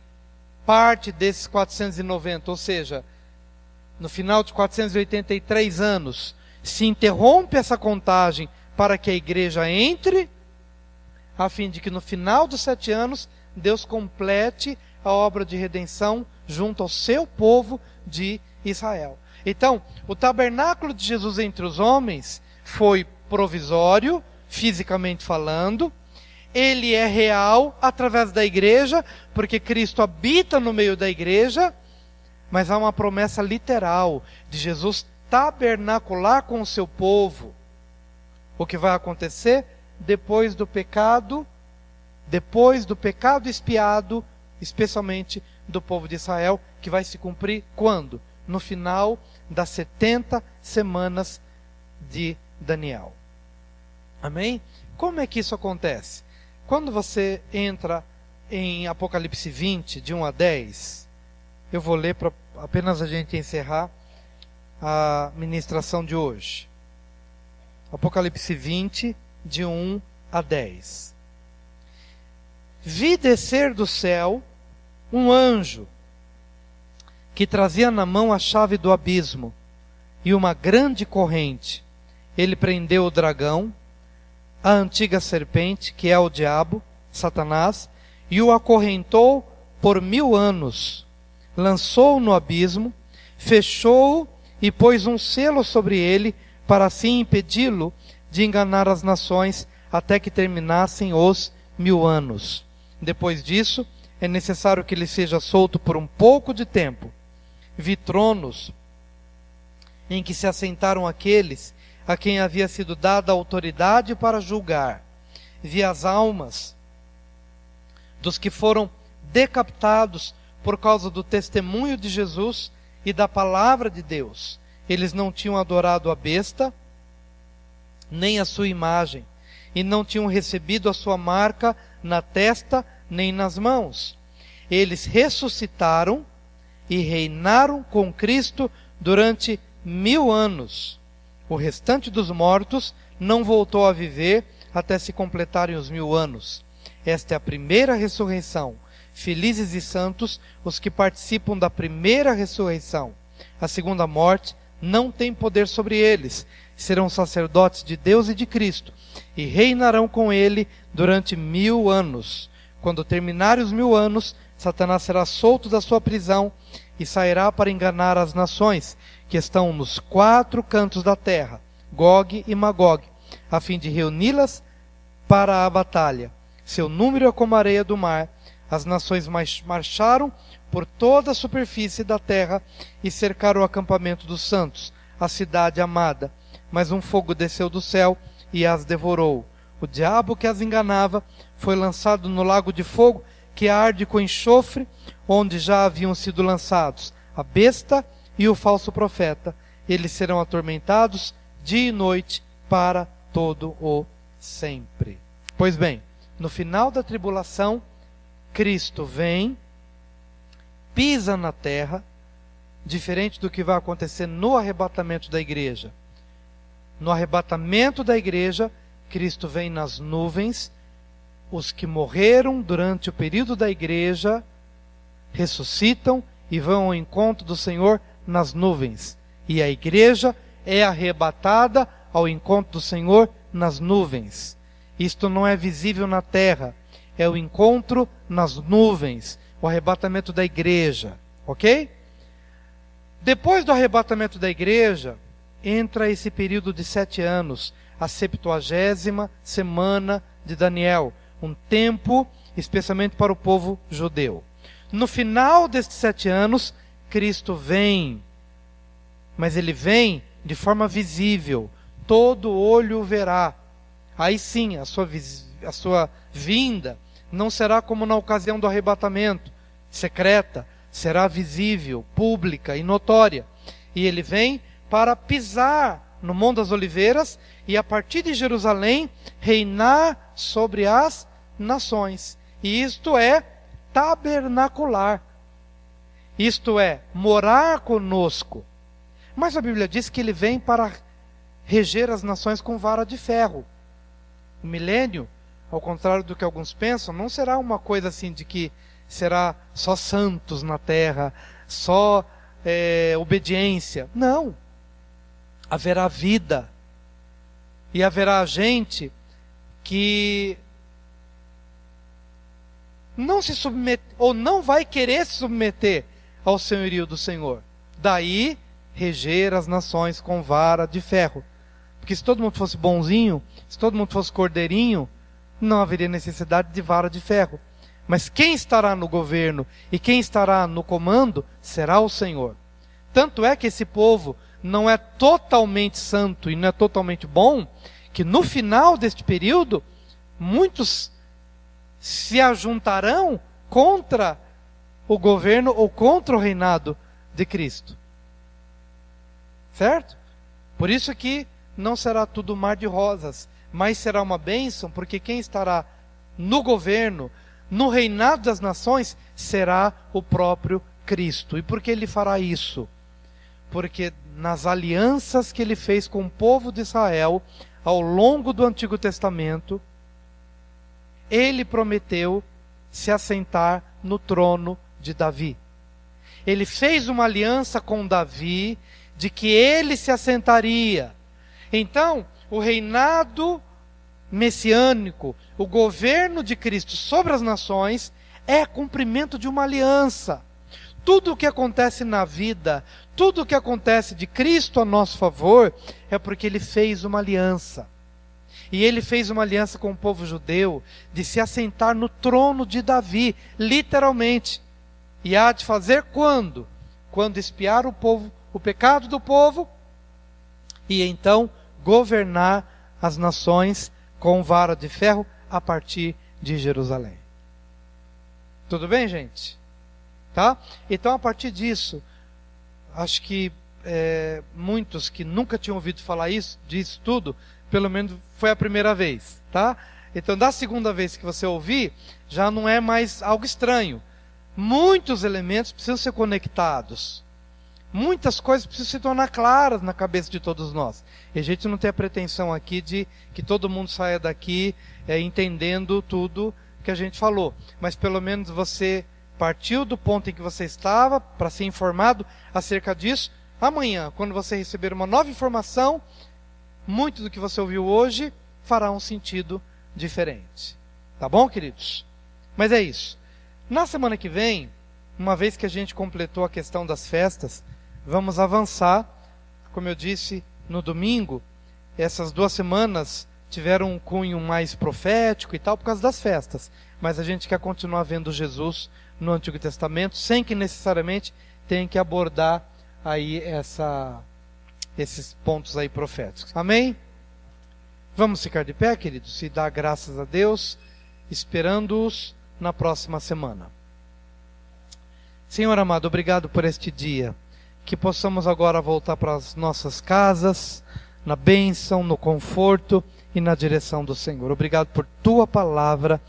parte desses 490, ou seja, no final de 483 anos, se interrompe essa contagem para que a igreja entre, a fim de que no final dos 7 anos, Deus complete a obra de redenção junto ao seu povo de Israel. Então, o tabernáculo de Jesus entre os homens foi provisório, fisicamente falando. Ele é real através da igreja, porque Cristo habita no meio da igreja, mas há uma promessa literal de Jesus tabernacular com o seu povo. O que vai acontecer depois do pecado expiado, especialmente do povo de Israel, que vai se cumprir quando? No final das 70 semanas de Daniel. Amém? Como é que isso acontece? Quando você entra em Apocalipse 20, de 1 a 10, eu vou ler para apenas a gente encerrar a ministração de hoje. Apocalipse 20, de 1 a 10. Vi descer do céu um anjo que trazia na mão a chave do abismo e uma grande corrente. Ele prendeu o dragão, a antiga serpente, que é o diabo, Satanás, e o acorrentou por 1000 anos. Lançou-o no abismo, fechou-o e pôs um selo sobre ele, para assim impedi-lo de enganar as nações, até que terminassem os 1000 anos. Depois disso, é necessário que ele seja solto por um pouco de tempo. Vi tronos em que se assentaram aqueles a quem havia sido dada a autoridade para julgar. Vi as almas dos que foram decapitados por causa do testemunho de Jesus e da palavra de Deus. Eles não tinham adorado a besta, nem a sua imagem, e não tinham recebido a sua marca na testa, nem nas mãos. Eles ressuscitaram e reinaram com Cristo durante 1000 anos. O restante dos mortos não voltou a viver até se completarem os 1000 anos. Esta é a primeira ressurreição. Felizes e santos os que participam da primeira ressurreição. A segunda morte não tem poder sobre eles. Serão sacerdotes de Deus e de Cristo, e reinarão com ele durante 1000 anos. Quando terminarem os 1000 anos, Satanás será solto da sua prisão e sairá para enganar as nações que estão nos 4 cantos da terra, Gog e Magog, a fim de reuni-las para a batalha. Seu número é como a areia do mar. As nações marcharam por toda a superfície da terra e cercaram o acampamento dos santos, a cidade amada. Mas um fogo desceu do céu e as devorou. O diabo que as enganava foi lançado no lago de fogo que arde com enxofre, onde já haviam sido lançados a besta e o falso profeta. Eles serão atormentados dia e noite para todo o sempre. Pois bem, no final da tribulação, Cristo vem, pisa na terra, diferente do que vai acontecer no arrebatamento da igreja. No arrebatamento da igreja, Cristo vem nas nuvens. Os que morreram durante o período da igreja ressuscitam e vão ao encontro do Senhor nas nuvens. E a igreja é arrebatada ao encontro do Senhor nas nuvens. Isto não é visível na terra, é o encontro nas nuvens, o arrebatamento da igreja, ok? Depois do arrebatamento da igreja, entra esse período de 7 anos, a 70ª semana de Daniel, um tempo especialmente para o povo judeu. No final destes 7 anos, Cristo vem, mas Ele vem de forma visível, todo olho o verá. Aí sim, a sua vinda não será como na ocasião do arrebatamento, secreta, será visível, pública e notória. E Ele vem para pisar no Monte das Oliveiras e a partir de Jerusalém reinar sobre as nações. E isto é tabernacular. Isto é, morar conosco. Mas a Bíblia diz que Ele vem para reger as nações com vara de ferro. O milênio, ao contrário do que alguns pensam, não será uma coisa assim de que será só santos na terra, só obediência. Não. Haverá vida. E haverá gente que não se submete, ou não vai querer se submeter ao senhorio do Senhor. Daí, reger as nações com vara de ferro. Porque se todo mundo fosse bonzinho, se todo mundo fosse cordeirinho, não haveria necessidade de vara de ferro. Mas quem estará no governo e quem estará no comando será o Senhor. Tanto é que esse povo não é totalmente santo e não é totalmente bom, que no final deste período, muitos se ajuntarão contra o governo ou contra o reinado de Cristo. Certo? Por isso que não será tudo mar de rosas, mas será uma bênção, porque quem estará no governo, no reinado das nações, será o próprio Cristo. E por que Ele fará isso? Porque nas alianças que Ele fez com o povo de Israel, ao longo do Antigo Testamento, Ele prometeu se assentar no trono de Davi. Ele fez uma aliança com Davi, de que ele se assentaria. Então, o reinado messiânico, o governo de Cristo sobre as nações, é cumprimento de uma aliança. Tudo o que acontece na vida, tudo o que acontece de Cristo a nosso favor, é porque Ele fez uma aliança. E Ele fez uma aliança com o povo judeu, de se assentar no trono de Davi, literalmente. E há de fazer quando? Quando expiar o pecado do povo, e então governar as nações com vara de ferro a partir de Jerusalém. Tudo bem, gente? Tá? Então, a partir disso, acho que muitos que nunca tinham ouvido falar disso tudo, pelo menos foi a primeira vez, tá? Então, da segunda vez que você ouvir, já não é mais algo estranho. Muitos elementos precisam ser conectados. Muitas coisas precisam se tornar claras na cabeça de todos nós. E a gente não tem a pretensão aqui de que todo mundo saia daqui entendendo tudo que a gente falou. Mas pelo menos você partiu do ponto em que você estava para ser informado acerca disso. Amanhã, quando você receber uma nova informação, muito do que você ouviu hoje fará um sentido diferente. Tá bom, queridos? Mas é isso. Na semana que vem, uma vez que a gente completou a questão das festas, vamos avançar. Como eu disse no domingo, essas 2 semanas tiveram um cunho mais profético e tal por causa das festas. Mas a gente quer continuar vendo Jesus no Antigo Testamento, sem que necessariamente tenha que abordar aí esses pontos aí proféticos. Amém? Vamos ficar de pé, queridos, e dar graças a Deus, esperando-os na próxima semana. Senhor amado, obrigado por este dia. Que possamos agora voltar para as nossas casas, na bênção, no conforto e na direção do Senhor. Obrigado por Tua palavra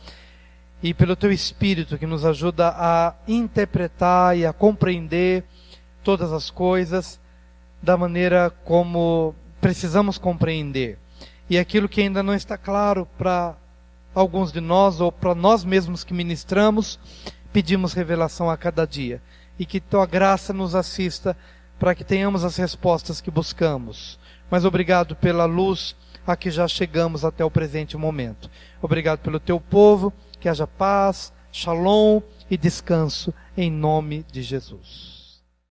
e pelo Teu Espírito que nos ajuda a interpretar e a compreender todas as coisas da maneira como precisamos compreender. E aquilo que ainda não está claro para alguns de nós ou para nós mesmos que ministramos, pedimos revelação a cada dia. E que Tua graça nos assista para que tenhamos as respostas que buscamos. mas obrigado pela luz a que já chegamos até o presente momento. Obrigado pelo teu povo, que haja paz, shalom e descanso em nome de Jesus.